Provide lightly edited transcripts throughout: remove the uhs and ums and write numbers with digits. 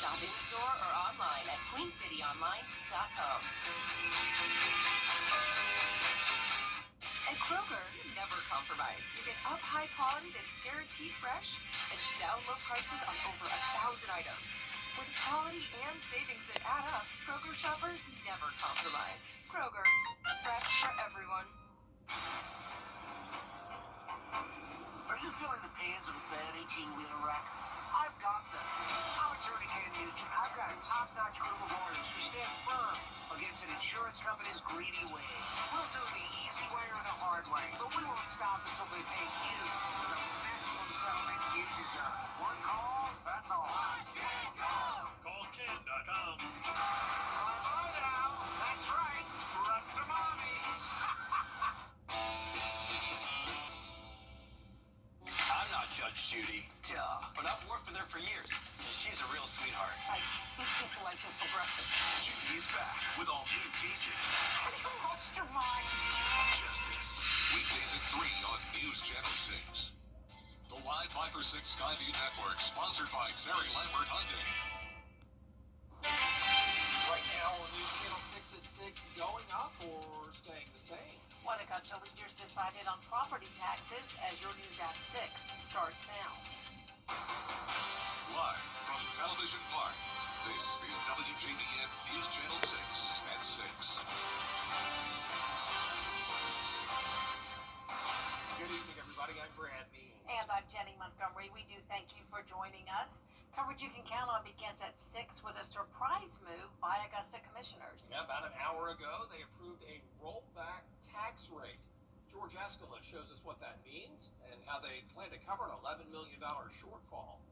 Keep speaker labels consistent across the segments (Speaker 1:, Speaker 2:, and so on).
Speaker 1: Shop in-store or online at queencityonline.com. At Kroger, you never compromise. You get up high quality that's guaranteed fresh and down low prices on over 1,000 items. With quality and savings that add up, Kroger shoppers never compromise. Kroger, fresh for everyone.
Speaker 2: Are you feeling the pains of a bad 18-wheeler wreck? I've got this. I'm Attorney Ken Nugent. I've got a top-notch group of lawyers who stand firm against an insurance company's greedy ways. We'll do the easy way or the hard way, but we won't stop until they pay you the maximum settlement you deserve. One call, that's all.
Speaker 3: Call Ken.com.
Speaker 2: Bye-bye now. That's right. Run to mommy.
Speaker 3: I'm not Judge Judy. Duh. But I've worked with her for years, and she's a real sweetheart.
Speaker 1: I like her for breakfast.
Speaker 4: Judy is back with all new cases.
Speaker 1: Have you lost your mind?
Speaker 4: Justice. Weekdays at 3 on News Channel 6. The live Viper 6 Skyview Network, sponsored by Terry Lambert Hyundai.
Speaker 5: Right now on News Channel 6 at 6, going up or staying the same?
Speaker 1: What Augusta leaders decided on property taxes as your news at 6 starts now.
Speaker 4: Live from Television Park, this is WJBF News Channel 6 at 6.
Speaker 5: Good evening, everybody. I'm Brad Means.
Speaker 1: And I'm Jenny Montgomery. We do thank you for joining us. Coverage you can count on begins at 6 with a surprise move by Augusta commissioners.
Speaker 5: Yeah, about an hour ago, they approved a rollback tax rate. George Escala shows us what that means and how they plan to cover an $11 million shortfall.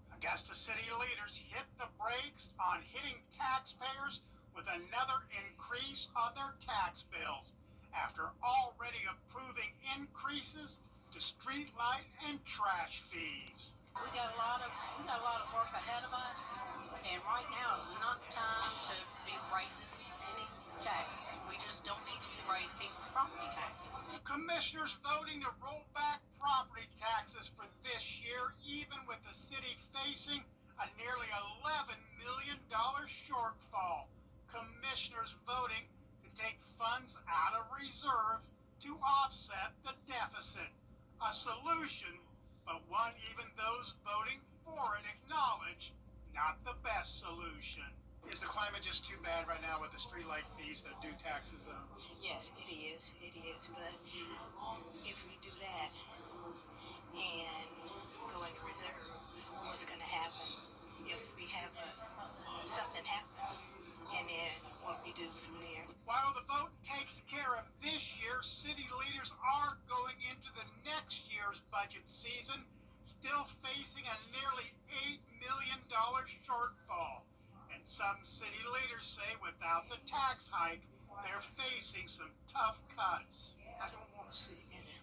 Speaker 6: Augusta city leaders hit the brakes on hitting taxpayers with another increase on their tax bills after already approving increases to street light and trash fees.
Speaker 7: We got a lot of work ahead of us, and right now is not time to be raising any taxes. We just don't need to raise people's property taxes.
Speaker 6: Commissioners voting to roll back property taxes for this year, even with the city facing a nearly $11 million shortfall. Commissioners voting to take funds out of reserve to offset the deficit. A solution, but one even those voting for it acknowledge not the best solution. Is the climate just too bad right now with the streetlight fees that do taxes up?
Speaker 8: Yes, it is. It is. But if we do that and go into reserve, what's going to happen if we have something happen? And then what we do from there.
Speaker 6: While the vote takes care of this year, city leaders are going into the next year's budget season still facing a nearly $8 million shortfall. And some city leaders say without the tax hike, they're facing some tough cuts.
Speaker 2: I don't want to see any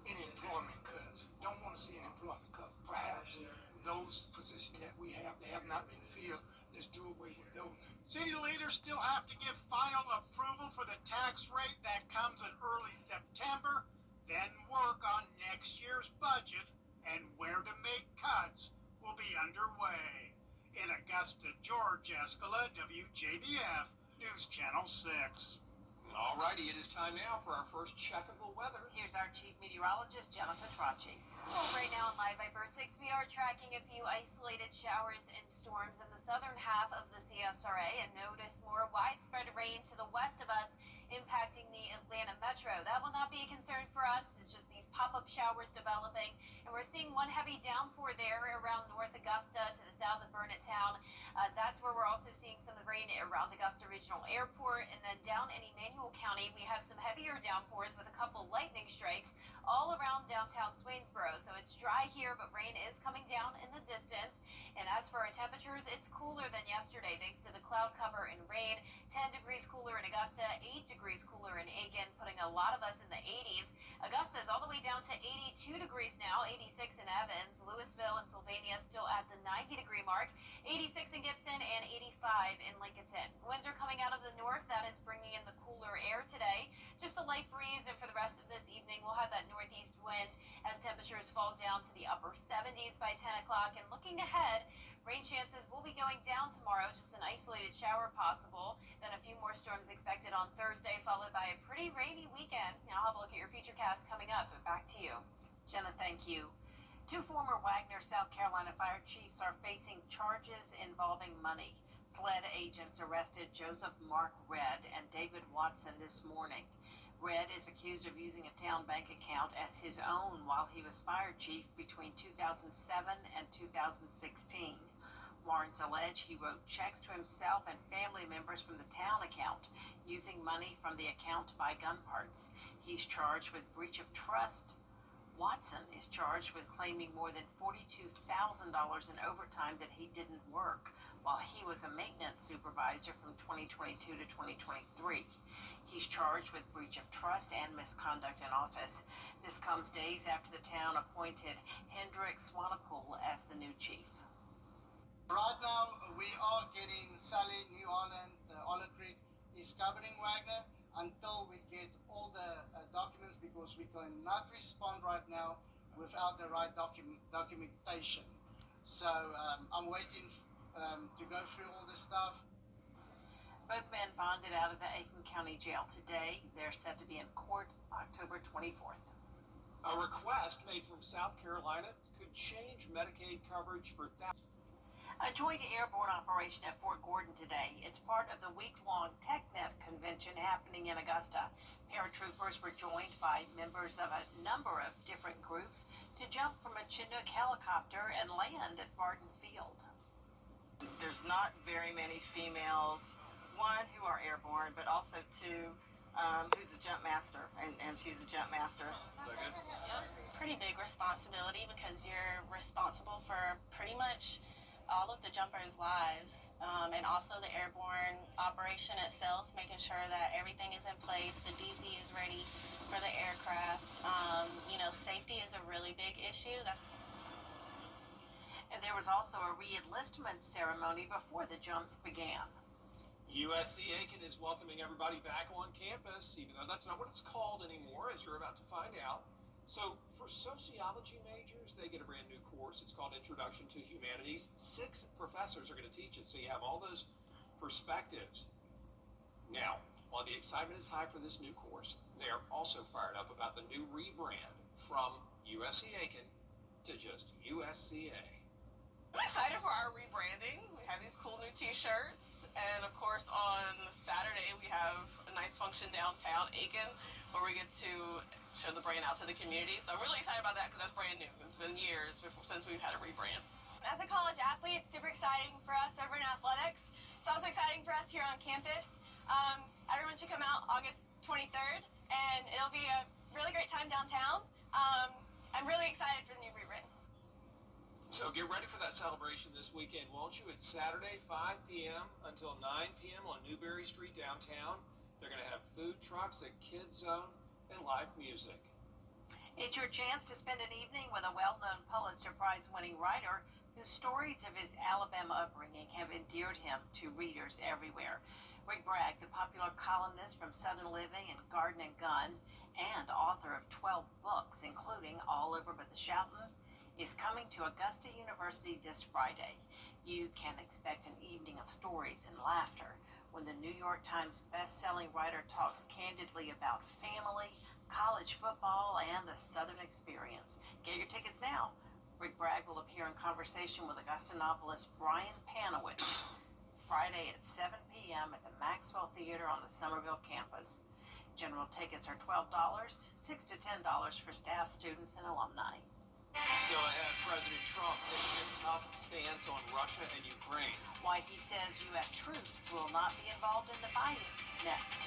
Speaker 2: employment cuts. Don't want to see an employment cut. Perhaps those positions that we have, they have not been filled. Let's do away with those.
Speaker 6: City leaders still have to give final approval for the tax rate that comes in early September, then work on next year's budget, and where to make cuts will be underway. In Augusta, George Escala, WJBF, News Channel 6.
Speaker 5: All righty, it is time now for our first check of the weather.
Speaker 1: Here's our chief meteorologist, Jenna Petracci.
Speaker 9: Well, right now on Live Viper 6, we are tracking a few isolated showers and storms in the southern half of the CSRA, and notice more widespread rain to the west of us, impacting the Atlanta metro. That will not be a concern for us. It's just these pop-up showers developing, and we're seeing one heavy downpour there around North Augusta to the south of Burnett Town. That's where we're also seeing some of the rain around Augusta Regional Airport, and then down in Emanuel County, we have some heavier downpours with a couple lightning strikes all around downtown Swainsboro. So it's dry here, but rain is coming down in the distance. And as for our temperatures, it's cooler than yesterday thanks to the cloud cover and rain. 10 degrees cooler in Augusta, 8 degrees cooler in Aiken, putting a lot of us in the 80s. Augusta is all the way down to 82 degrees now, 86 in Evans. Louisville and Sylvania still at the 90-degree mark, 86 in Gibson, and 85 in Lincolnton. Winds are coming out of the north. That is bringing in the cooler air today. Just a light breeze, and for the rest of this evening, we'll have that northeast wind as temperatures fall down to the upper 70s by 10 o'clock. And looking ahead, Rain chances will be going down tomorrow, just an isolated shower possible. Then a few more storms expected on Thursday, followed by a pretty rainy weekend. Now I'll have a look at your futurecast coming up. But back to you.
Speaker 7: Jenna, thank you. Two former Wagner, South Carolina fire chiefs are facing charges involving money. SLED agents arrested Joseph Mark Redd and David Watson this morning. Redd is accused of using a town bank account as his own while he was fire chief between 2007 and 2016. Warrants allege he wrote checks to himself and family members from the town account, using money from the account to buy gun parts. He's charged with breach of trust. Watson is charged with claiming more than $42,000 in overtime that he didn't work while he was a maintenance supervisor from 2022 to 2023. He's charged with breach of trust and misconduct in office. This comes days after the town appointed Hendrik Swanepoel as the new chief.
Speaker 10: Right now, we are getting Sally, New Orleans, Olive Creek is covering Wagner until we get all the documents, because we cannot respond right now without the right documentation. So I'm waiting to go through all this stuff.
Speaker 7: Both men bonded out of the Aiken County Jail today. They're set to be in court October 24th.
Speaker 5: A request made from South Carolina could change Medicaid coverage for thousands.
Speaker 7: A joint airborne operation at Fort Gordon today. It's part of the week-long TechNet convention happening in Augusta. Paratroopers were joined by members of a number of different groups to jump from a Chinook helicopter and land at Barton Field.
Speaker 11: There's not very many females, one, who are airborne, but also two, who's a jump master, and she's a jump master.
Speaker 12: Pretty big responsibility, because you're responsible for pretty much all of the jumpers' lives, and also the airborne operation itself, making sure that everything is in place, the DZ is ready for the aircraft. Safety is a really big issue.
Speaker 7: And there was also a re-enlistment ceremony before the jumps began.
Speaker 5: USC Aiken is welcoming everybody back on campus, even though that's not what it's called anymore, as you're about to find out. So for sociology majors, they get a brand new course. It's called Introduction to Humanities. 6 professors are going to teach it, so you have all those perspectives. Now, while the excitement is high for this new course, they are also fired up about the new rebrand from USC Aiken to just USCA.
Speaker 13: I'm excited for our rebranding. We have these cool new t-shirts, and of course on Saturday we have a nice function downtown Aiken where we get to show the brand out to the community. So I'm really excited about that, because that's brand new. It's been years since we've had a rebrand.
Speaker 9: As a college athlete, it's super exciting for us over in athletics. It's also exciting for us here on campus. Everyone should come out August 23rd, and it'll be a really great time downtown. I'm really excited for the new rebrand.
Speaker 5: So get ready for that celebration this weekend, won't you? It's Saturday, 5 p.m. until 9 p.m. on Newberry Street downtown. They're going to have food trucks, a kids zone, and live music.
Speaker 7: It's your chance to spend an evening with a well-known Pulitzer Prize-winning writer whose stories of his Alabama upbringing have endeared him to readers everywhere. Rick Bragg, the popular columnist from Southern Living and Garden and Gun, and author of 12 books, including All Over But the Shoutin', is coming to Augusta University this Friday. You can expect an evening of stories and laughter when the New York Times best-selling writer talks candidly about family, college football, and the Southern experience. Get your tickets now. Rick Bragg will appear in conversation with Augusta novelist Brian Panowitz Friday at 7 p.m. at the Maxwell Theater on the Somerville campus. General tickets are $12, $6 to $10 for staff, students, and alumni.
Speaker 5: Still ahead, President Trump taking a tough stance on Russia and Ukraine.
Speaker 7: Why he says U.S. troops will not be involved in the fighting. Next.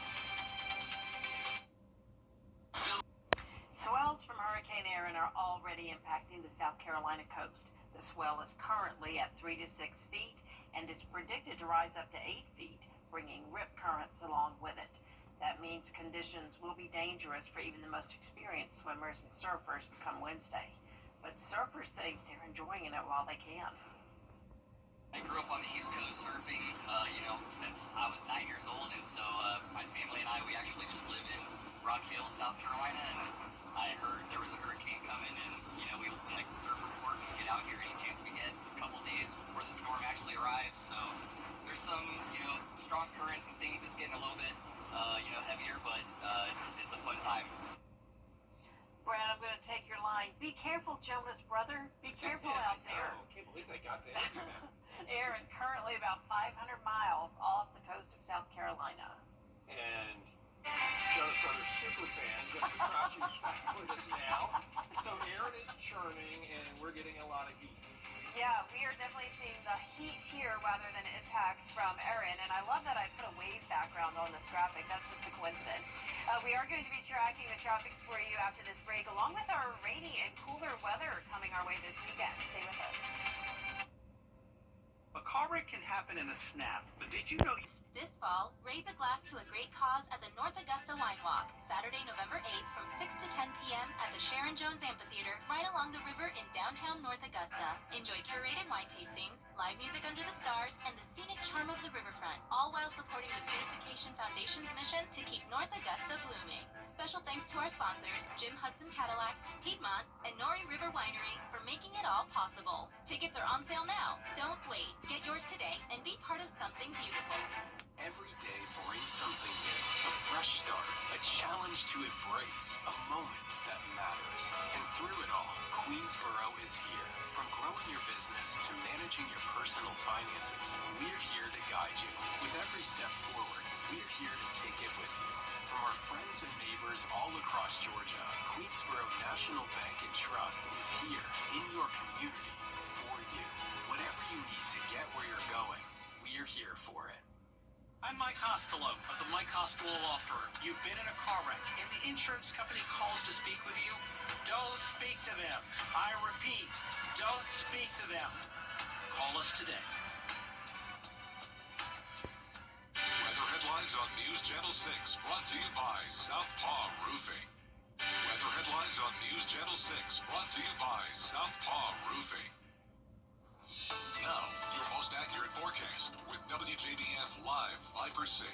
Speaker 7: Swells from Hurricane Erin are already impacting the South Carolina coast. The swell is currently at 3 to 6 feet, and it's predicted to rise up to 8 feet, bringing rip currents along with it. That means conditions will be dangerous for even the most experienced swimmers and surfers come Wednesday. But surfers say they're enjoying it while they can.
Speaker 14: I grew up on the East Coast surfing, since I was 9 years old, and so my family and I, we actually just live in Rock Hill, South Carolina, and I heard there was a hurricane coming, and we check the surf report and get out here any chance we get. It's a couple days before the storm learning some things. It's getting a little bit, heavier, but it's a fun time.
Speaker 7: Brad, I'm going to take your line. Be careful, Jonas, brother. Be careful out there.
Speaker 5: I can't believe they got to interview him.
Speaker 7: Aaron, currently about 500 miles off the coast of South Carolina.
Speaker 5: And Jonas Brothers super fan, Jennifer Crouchy back with us now. So Aaron is churning, and we're getting a lot of heat.
Speaker 7: Yeah, we are definitely seeing the heat here rather than impacts from Aaron. And I love that I put a wave background on this graphic. That's just a coincidence. We are going to be tracking the tropics for you after this break, along with our rainy and cooler weather coming our way this weekend. Stay with us.
Speaker 15: A car wreck can happen in a snap, but did you know...
Speaker 9: This fall, raise a glass to a great cause at the North Augusta Wine Walk, Saturday, November 8th from 6 to 10 p.m. at the Sharon Jones Amphitheater right along the river in downtown North Augusta. Enjoy curated wine tastings, live music under the stars, and the scenic charm of the riverfront, all while supporting the Beautification Foundation's mission to keep North Augusta blooming. Special thanks to our sponsors, Jim Hudson Cadillac, Piedmont, and Nori River Winery for making it all possible. Tickets are on sale now. Don't wait. Get yours today and be part of something beautiful.
Speaker 16: Every day brings something new, a fresh start, a challenge to embrace, a moment that matters. And through it all, Queensboro is here. From growing your business to managing your personal finances, we're here to guide you. With every step forward, we're here to take it with you. From our friends and neighbors all across Georgia, Queensboro National Bank and Trust is here in your community for you. Whatever you need to get where you're going, we're here for it.
Speaker 15: I'm Mike Costello of the Mike Costello Law Firm. You've been in a car wreck and the insurance company calls to speak with you? Don't speak to them. I repeat, don't speak to them. Call us today.
Speaker 4: Weather headlines on News Channel 6, brought to you by Southpaw Roofing. Weather headlines on News Channel 6, brought to you by Southpaw Roofing. Now, your most accurate forecast with WJBF Live Viper 6.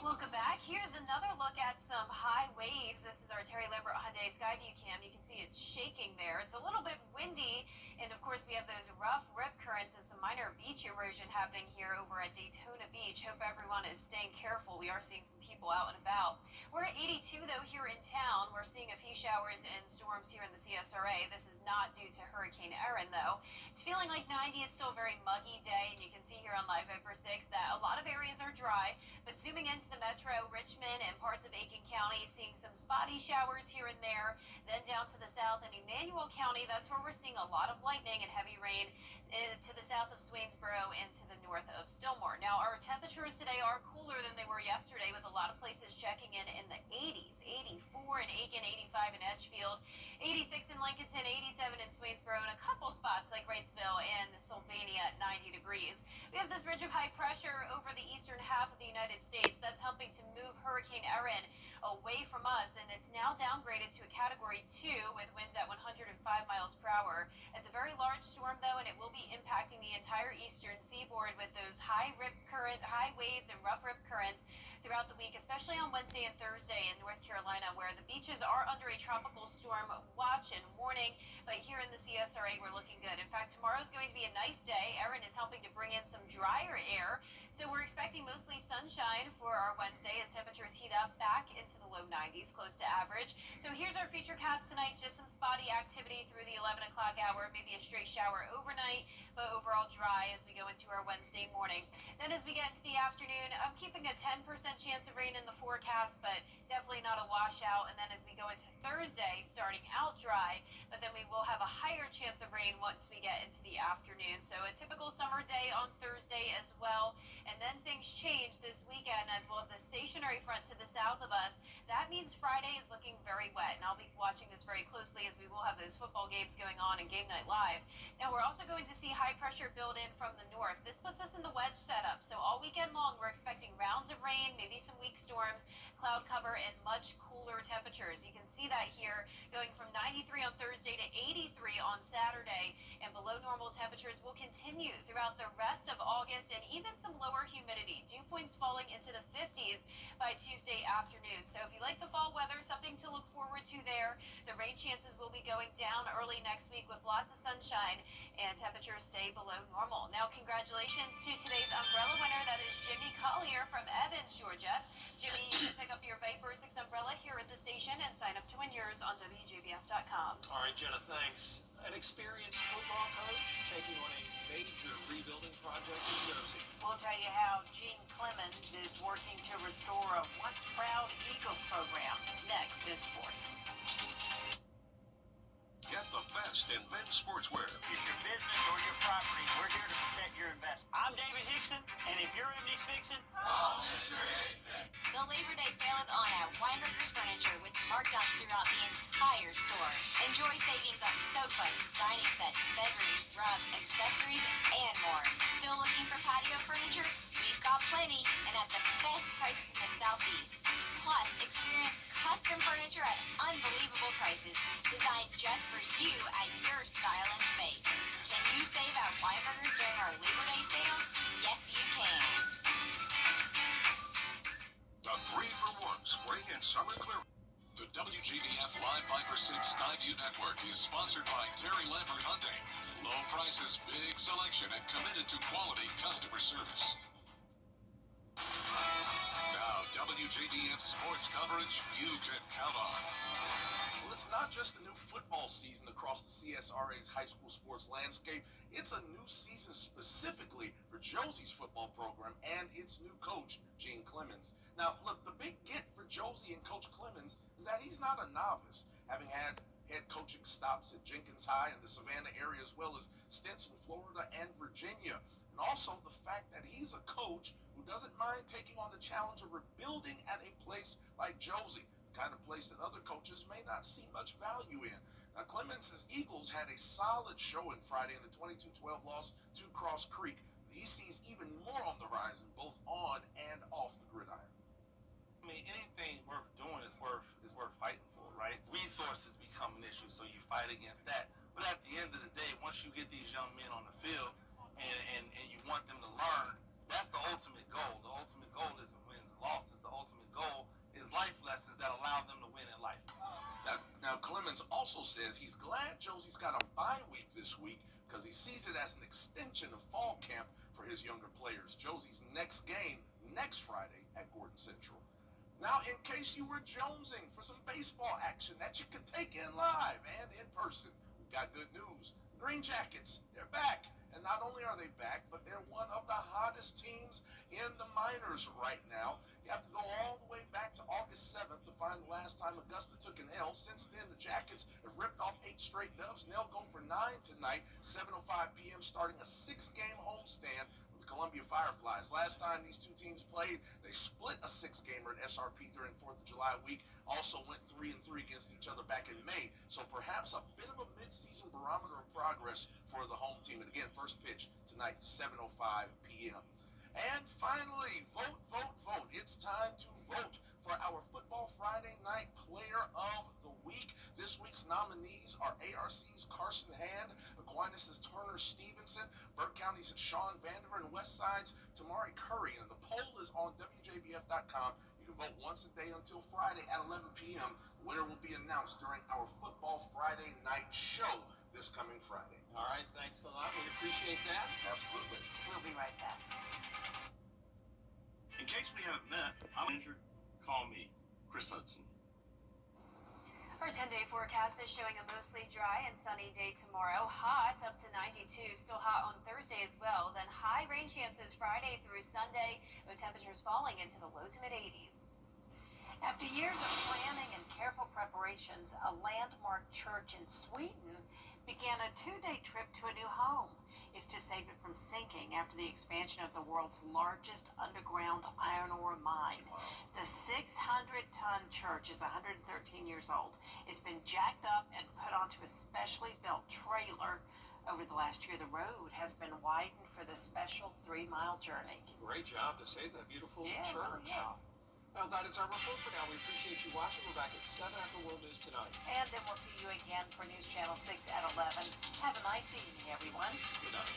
Speaker 9: Welcome back. Here's another look at some high waves. This is our Terry Lambert Hyundai Skyview cam. You can see it shaking there. It's a little bit windy, and of course we have those rough rip currents and some minor beach erosion happening here over at Daytona Beach. Hope everyone is staying careful. We are seeing some people out and about. We're at 82 though here in town. We're seeing a few showers and storms here in the CSRA. This is not due to Hurricane Erin though. It's feeling like 90. It's still a very muggy day, and you can see here on Live Viper 6 that a lot of areas are dry, but zooming into the metro, Richmond and parts of Aiken County, seeing some spotty showers here and there. Then down to the south in Emmanuel County, that's where we're seeing a lot of lightning and heavy rain to the south of Swainsboro and to the north of Stillmore. Now, our temperatures today are cooler than they were yesterday, with a lot of places checking in the 80s. 84 in Aiken, 85 in Edgefield, 86 in Lincoln, 87 in Swainsboro, and a couple spots like Wrightsville and Sylvania at 90 degrees. We have this ridge of high pressure over the eastern half of the United States that's helping to move Hurricane Erin away from us, and it's now downgraded to a Category 2 with winds at 105 miles per hour. It's a very large storm, though, and it will be impacting the entire eastern seaboard with those high waves and rough rip currents throughout the week, especially on Wednesday and Thursday in North Carolina, where the beaches are under a tropical storm watch and warning. But here in the CSRA, we're looking good. In fact, tomorrow's going to be a nice day. Erin is helping to bring in some drier air, so we're expecting mostly sunshine for our Wednesday as temperatures heat up back into the low 90s, close to average. So here's our feature cast tonight. Just some spotty activity through the 11 o'clock hour, maybe a straight shower overnight, but overall dry as we go into our Wednesday morning. Then as we get into the afternoon, I'm keeping a 10% chance of rain in the forecast, but definitely not a washout. And then as we go into Thursday, starting out dry, but then we will have a higher chance of rain once we get into the afternoon. So a typical summer day on Thursday as well. And then things change this weekend as we'll have the stationary front to the south of us. That means Friday is looking very wet, and I'll be watching this very closely as we will have those football games going on and Game Night Live. Now, we're also going to see high pressure build in from the north. This puts us in the wedge setup, so all weekend long we're expecting rounds of rain, maybe some weak storms, cloud cover, and much cooler temperatures. You can see that here going from 93 on Thursday to 83 on Saturday, and below normal temperatures will continue throughout the rest of August, and even some lower humidity. Dew points falling into the 50s by Tuesday afternoon. So if you you like the fall weather, something to look forward to there. The rain chances will be going down early next week with lots of sunshine and temperatures stay below normal. Now, congratulations to today's umbrella winner. That is Jimmy Collier from Evans, Georgia. Jimmy, you can pick up your Viper 6 umbrella here at the station and sign up to win yours on WJBF.com.
Speaker 5: All right, Jenna, thanks. An experienced football coach taking on a major rebuilding project in Josie.
Speaker 7: We'll tell you how Gene Clemens is working to restore a once proud Eagles program. Next in sports.
Speaker 4: Get the best in men's sportswear.
Speaker 17: It's your business or your property. We're here to protect your investment. I'm David Hickson, and if your evening's fixing,
Speaker 9: call Mr. Hickson. The Labor Day sale is on at Weinberger's Furniture with markdowns throughout the entire store. Enjoy savings on sofas, dining sets, bedrooms, rugs, accessories, and more. Still looking for patio furniture? We've got plenty, and at the best prices in the Southeast. Plus, experience custom furniture at unbelievable prices, designed just for you at your style and space. Can you save at Weinberger's during our Labor Day sale? Yes, you can.
Speaker 4: The 3-for-1 spring and summer clear. The WJBF Live Viper 6 Skyview Network is sponsored by Terry Lambert Hyundai. Low prices, big selection, and committed to quality customer service. Now, WJBF sports coverage you can count on.
Speaker 5: Well, it's not just a new football season across the CSRA's high school sports landscape. It's a new season specifically for Josie's football program and its new coach, Gene Clemens. Now, look, the big get for Josie and Coach Clemens is that he's not a novice, having had head coaching stops at Jenkins High in the Savannah area, as well as stints in Florida and Virginia. And also the fact that he's a coach who doesn't mind taking on the challenge of rebuilding at a place like Josie, the kind of place that other coaches may not see much value in. Now, Clemens' Eagles had a solid showing Friday in the 22-12 loss to Cross Creek. He sees even more on the horizon, both on and off the gridiron.
Speaker 18: I mean, anything worth doing is worth fighting for, right? Resources become an issue, so you fight against that. But at the end of the day, once you get these young men on the field and you want them to learn, that's the ultimate goal. The ultimate goal isn't wins and losses. The ultimate goal is life lessons that allow them to win in life.
Speaker 5: Now Clemens also says he's glad Josie's got a bye week this week because he sees it as an extension of fall camp for his younger players. Josie's next game next Friday at Gordon Central. Now, in case you were jonesing for some baseball action that you could take in live and in person, we've got good news. Green Jackets, they're back. And not only are they back, but they're one of the hottest teams in the minors right now. You have to go all the way back to August 7th to find the last time Augusta took an L. Since then, the Jackets have ripped off 8 straight dubs, and they'll go for 9 tonight, 7:05 p.m., starting a 6-game homestand with the Columbia Fireflies. Last time these two teams played, they split a 6-gamer at SRP during 4th of July week. Also went 3-3 against each other back in May. So perhaps a bit of a mid-season barometer of progress for the home team. And again, first pitch tonight, 7:05 p.m. And finally, vote, vote, vote. It's time to vote for our Football Friday Night Player of the Week. This week's nominees are ARC's Carson Hand, Aquinas' Turner Stevenson, Burke County's Sean Vandiver, and Westside's Tamari Curry. And the poll is on WJBF.com. You can vote once a day until Friday at 11 p.m. The winner will be announced during our Football Friday Night Show this coming Friday. All right, thanks a lot. We appreciate that. Absolutely.
Speaker 7: We'll be right back.
Speaker 18: In case we haven't met, I'm injured. Call me, Chris Hudson.
Speaker 9: Our 10-day forecast is showing a mostly dry and sunny day tomorrow. Hot up to 92, still hot on Thursday as well. Then high rain chances Friday through Sunday, with temperatures falling into the low to mid-80s.
Speaker 7: After years of planning and careful preparations, a landmark church in Sweden began a 2-day trip to a new home. It's to save it from sinking after the expansion of the world's largest underground iron ore mine. The 600-ton church is 113 years old. It's been jacked up and put onto a specially built trailer. Over the last year, the road has been widened for the special 3-mile journey.
Speaker 5: Great job to save that beautiful church.
Speaker 7: Really is.
Speaker 5: Well, that is our report for now. We appreciate you watching. We're back at 7 after World News tonight.
Speaker 7: And then we'll see you again for News Channel 6 at 11. Have a nice evening, everyone.
Speaker 5: Good night.